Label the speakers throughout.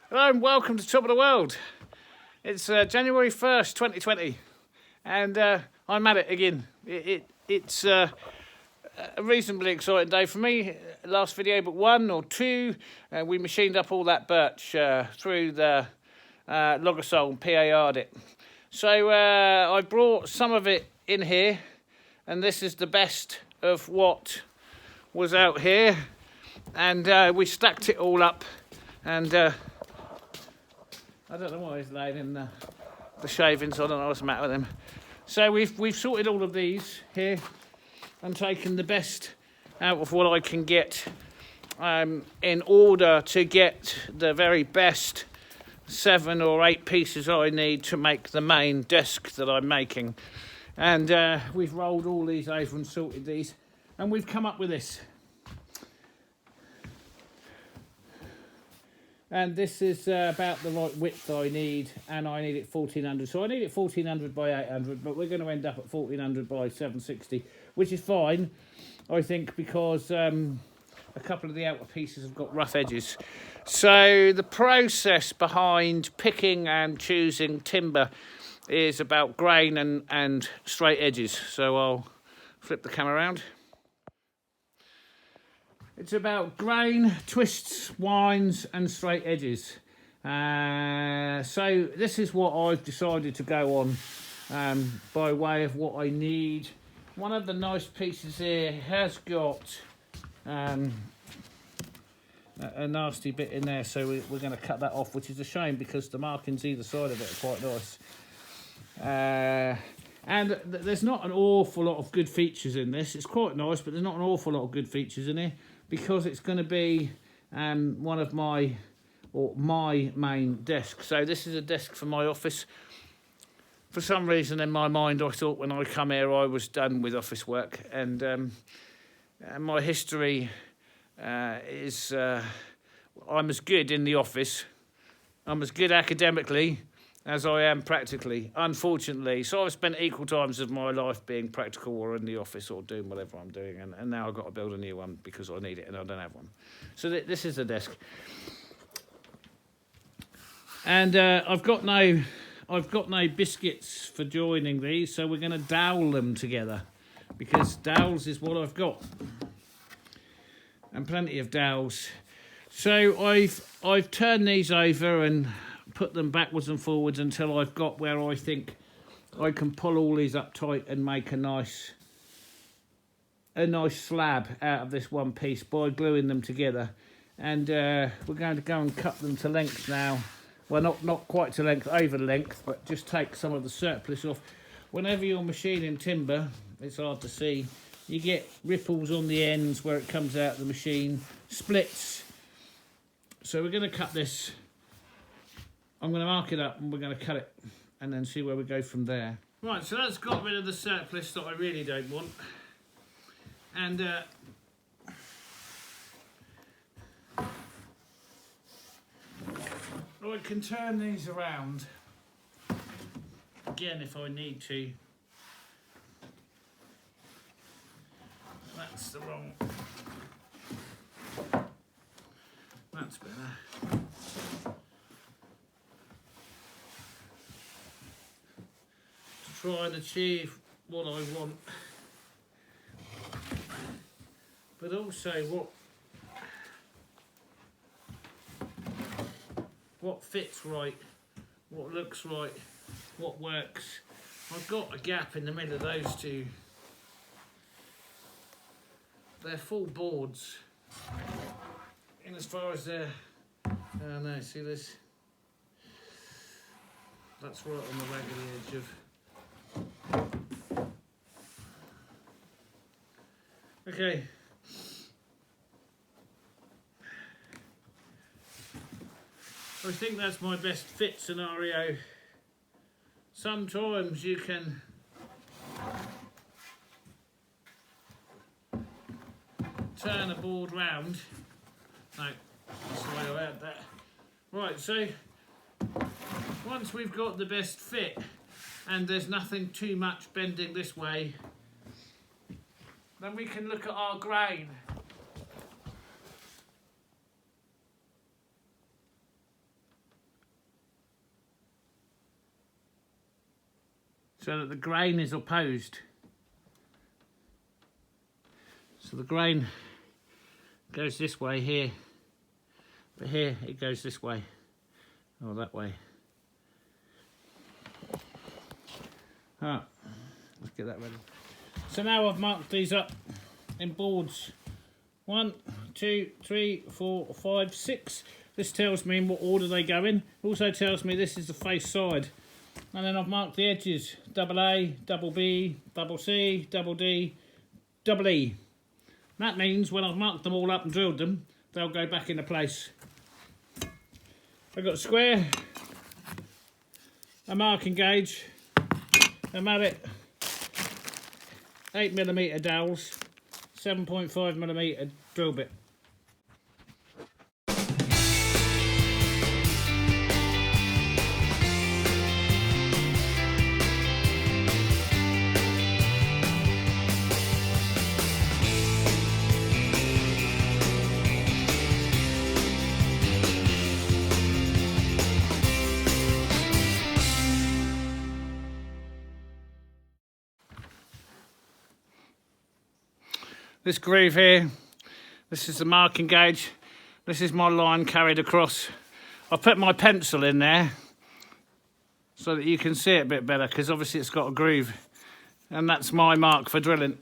Speaker 1: Hello and welcome to Top of the World. It's January 1st, 2020, and I'm at it again. It's a reasonably exciting day for me. Last video but one or two, we machined up all that birch through the Logasol and PAR'd it. So I brought some of it in here, and this is the best of what was out here, and we stacked it all up, and I don't know why he's laying in the shavings. I don't know what's the matter with him. So we've sorted all of these here and taken the best out of what I can get in order to get the very best 7 or 8 pieces I need to make the main desk that I'm making. And we've rolled all these over and sorted these, and we've come up with this. And this is about the right width I need, and I need it 1400. So I need it 1400 by 800, but we're going to end up at 1400 by 760, which is fine, I think, because a couple of the outer pieces have got rough edges. So the process behind picking and choosing timber is about grain and straight edges. So I'll flip the camera around. It's about grain, twists, winds and straight edges. So this is what I've decided to go on by way of what I need. One of the nice pieces here has got a nasty bit in there, so we're going to cut that off, which is a shame because the markings either side of it are quite nice. And there's not an awful lot of good features in this. It's quite nice, but there's not an awful lot of good features in here, because it's going to be one of my main desks. So this is a desk for my office. For some reason in my mind I thought when I come here I was done with office work, and my history is I'm as good in the office, I'm as good academically as I am practically, unfortunately. So I've spent equal times of my life being practical or in the office or doing whatever I'm doing, and now I've got to build a new one because I need it and I don't have one. So this is the desk. And I've got no biscuits for joining these, so we're going to dowel them together, because dowels is what I've got, and plenty of dowels. So I've turned these over and put them backwards and forwards until I've got where I think I can pull all these up tight and make a nice slab out of this one piece by gluing them together. And we're going to go and cut them to length now. Well, not quite to length, over length, but just take some of the surplus off. Whenever you're machining timber, it's hard to see, you get ripples on the ends where it comes out of the machine, splits. So we're going to cut this. I'm going to mark it up and we're going to cut it and then see where we go from there. Right, so that's got rid of the surplus that I really don't want. And I can turn these around again if I need to. That's the wrong. That's better. Try and achieve what I want, but also what fits right, what looks right, what works. I've got a gap in the middle of those two. They're full boards, in as far as they're, no, see this? That's right on the raggedy edge of. Okay. I think that's my best fit scenario. Sometimes you can turn a board round. No, that's the way I had that. Right, so once we've got the best fit and there's nothing too much bending this way, then we can look at our grain. so that the grain is opposed. So the grain goes this way here, but here it goes this way, or that way. Alright, let's get that ready. So now I've marked these up in boards. 1, 2, 3, 4, 5, 6. This tells me in what order they go in. Also tells me this is the face side. And then I've marked the edges. Double A, double B, double C, double D, double E. That means when I've marked them all up and drilled them, they'll go back into place. I've got a square, a marking gauge, a mallet, 8mm dowels, 7.5mm drill bit. This groove here, this is the marking gauge. This is my line carried across. I put my pencil in there so that you can see it a bit better, because obviously it's got a groove. And that's my mark for drilling.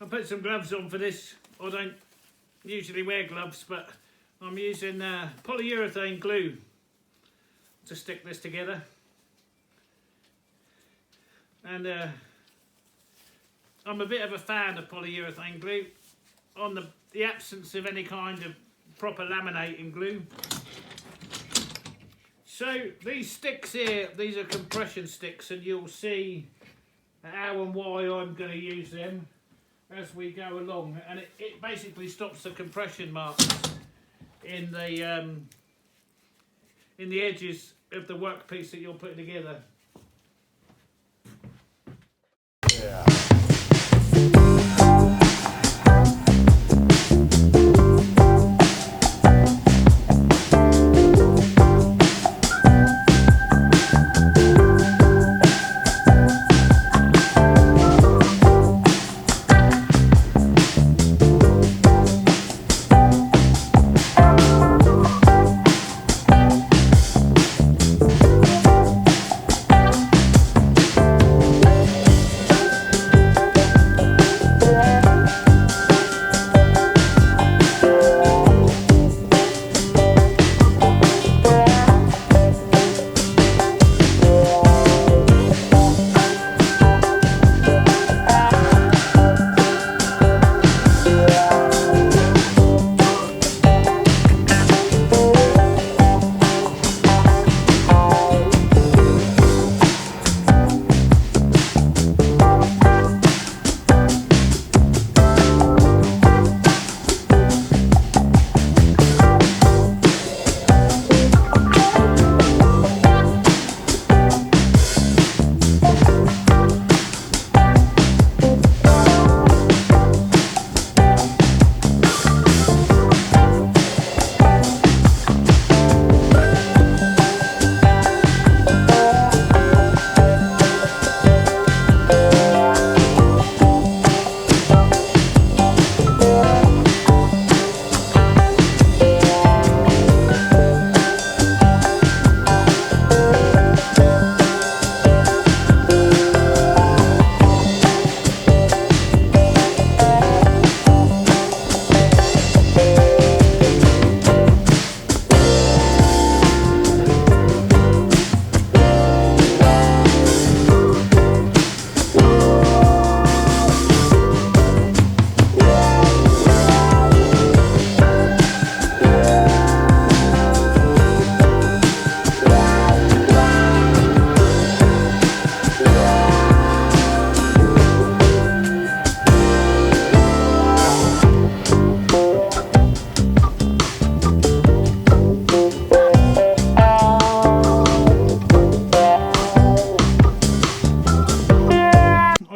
Speaker 1: I put some gloves on for this. I don't usually wear gloves, but I'm using polyurethane glue to stick this together. And I'm a bit of a fan of polyurethane glue on the absence of any kind of proper laminating glue. So these sticks here, these are compression sticks, and you'll see how and why I'm going to use them as we go along, and it basically stops the compression marks in the edges of the workpiece that you're putting together.
Speaker 2: Yeah.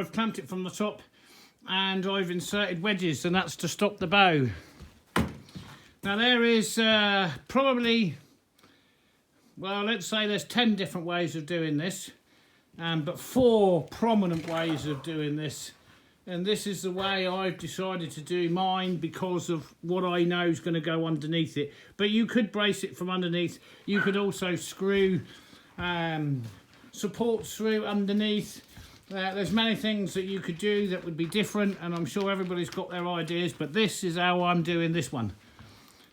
Speaker 1: I've clamped it from the top and I've inserted wedges, and that's to stop the bow. Now there is probably, well, let's say there's 10 different ways of doing this, but 4 prominent ways of doing this. And this is the way I've decided to do mine because of what I know is going to go underneath it. But you could brace it from underneath. You could also screw supports through underneath. There's many things that you could do that would be different, and I'm sure everybody's got their ideas, but this is how I'm doing this one.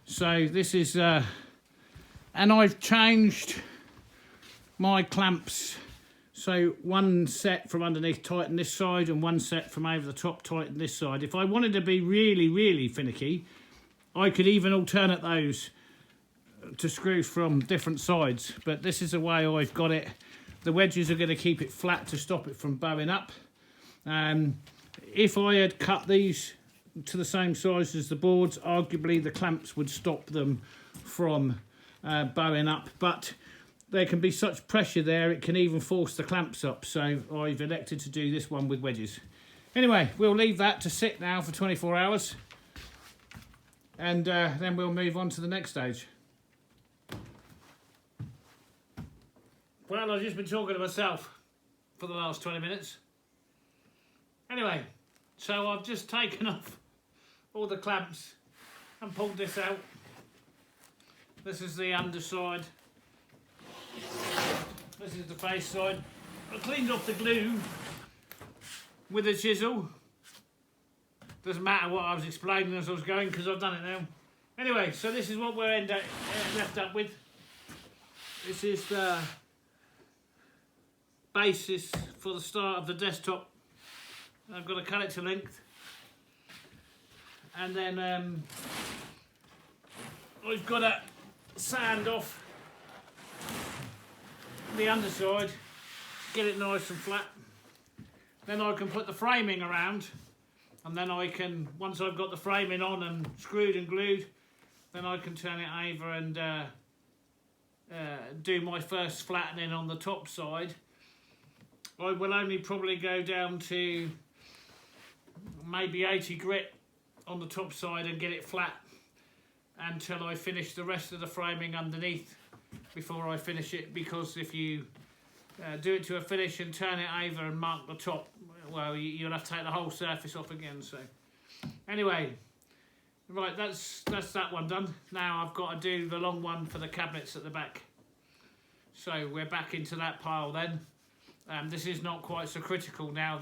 Speaker 1: So this is, and I've changed my clamps. So one set from underneath tighten this side, and one set from over the top tighten this side. If I wanted to be really, really finicky, I could even alternate those to screw from different sides. But this is the way I've got it. The wedges are going to keep it flat to stop it from bowing up. If I had cut these to the same size as the boards, arguably the clamps would stop them from bowing up. But there can be such pressure there, it can even force the clamps up. So I've elected to do this one with wedges. Anyway, we'll leave that to sit now for 24 hours. And then we'll move on to the next stage. Well, I've just been talking to myself for the last 20 minutes. Anyway, so I've just taken off all the clamps and pulled this out. This is the underside. This is the face side. I cleaned off the glue with a chisel. Doesn't matter what I was explaining as I was going because I've done it now. Anyway, so this is what we're left up with. This is the basis for the start of the desktop. I've got to cut it to length. And then I've got to sand off the underside, get it nice and flat. Then I can put the framing around, and then I can, once I've got the framing on and screwed and glued, then I can turn it over and do my first flattening on the top side. I will only probably go down to maybe 80 grit on the top side and get it flat until I finish the rest of the framing underneath before I finish it, because if you do it to a finish and turn it over and mark the top, well, you'll have to take the whole surface off again. So anyway, right, that's that one done. Now I've got to do the long one for the cabinets at the back. So we're back into that pile then. This is not quite so critical now.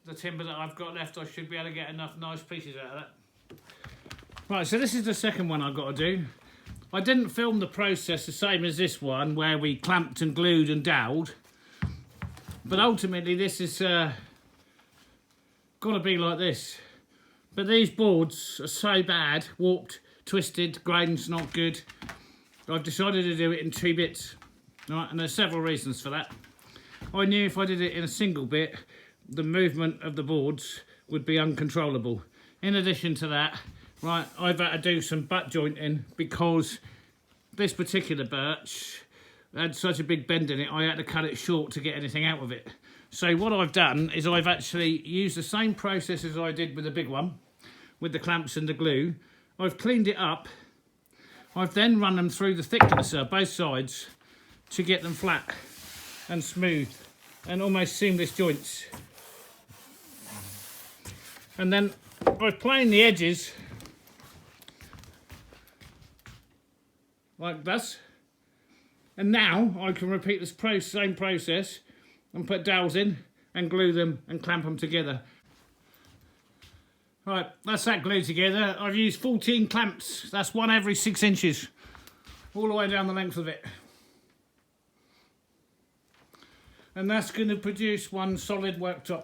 Speaker 1: The timber that I've got left, I should be able to get enough nice pieces out of that. Right, so this is the second one I've got to do. I didn't film the process the same as this one, where we clamped and glued and doweled. But ultimately this is got to be like this. But these boards are so bad, warped, twisted, grain's not good. I've decided to do it in 2 bits. Right, and there's several reasons for that. I knew if I did it in a single bit, the movement of the boards would be uncontrollable. In addition to that, right, I've had to do some butt jointing because this particular birch had such a big bend in it, I had to cut it short to get anything out of it. So what I've done is I've actually used the same process as I did with the big one, with the clamps and the glue. I've cleaned it up. I've then run them through the thicknesser, both sides, to get them flat and smooth and almost seamless joints. And then I've planed the edges like this, and now I can repeat this same process and put dowels in and glue them and clamp them together. Right, that's that glued together. I've used 14 clamps. That's one every 6 inches, all the way down the length of it. And that's going to produce one solid worktop,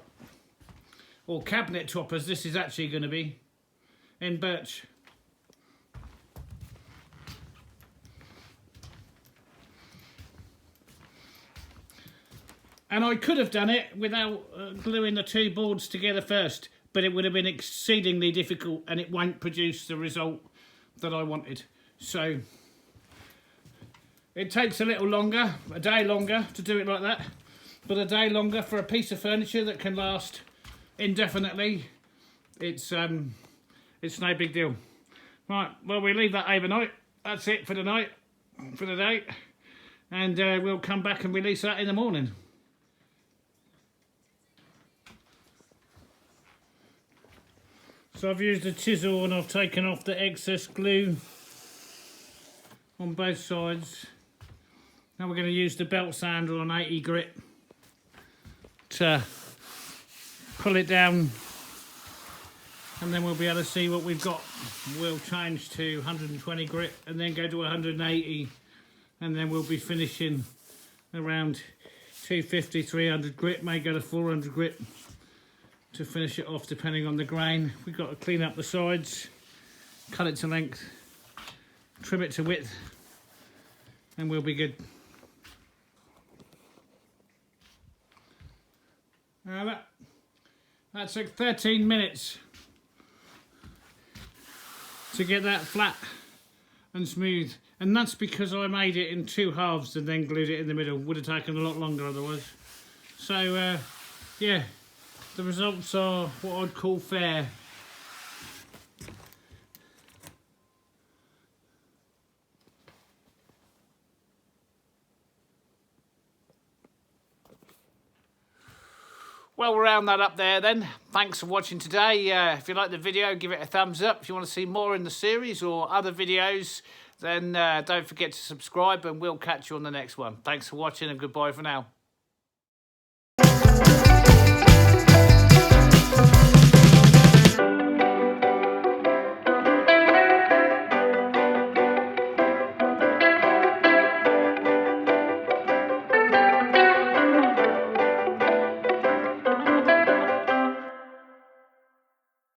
Speaker 1: or cabinet top as this is actually going to be, in birch. And I could have done it without gluing the 2 boards together first, but it would have been exceedingly difficult and it won't produce the result that I wanted. So it takes a little longer, a day longer, to do it like that. but a day longer for a piece of furniture that can last indefinitely, it's no big deal. Right, well, we leave that overnight. That's it for the night, for the day, and we'll come back and release that in the morning. So I've used a chisel and I've taken off the excess glue on both sides. Now we're going to use the belt sander on 80 grit to pull it down, and then we'll be able to see what we've got. We'll change to 120 grit and then go to 180, and then we'll be finishing around 250, 300 grit, may go to 400 grit to finish it off depending on the grain. We've got to clean up the sides, cut it to length, trim it to width, and we'll be good. Now that took 13 minutes to get that flat and smooth, and that's because I made it in 2 halves and then glued it in the middle. Would have taken a lot longer otherwise. So yeah, the results are what I'd call fair. Well, we'll round that up there then. Thanks for watching today. If you like the video, give it a thumbs up. If you want to see more in the series or other videos, then don't forget to subscribe, and we'll catch you on the next one. Thanks for watching, and goodbye for now.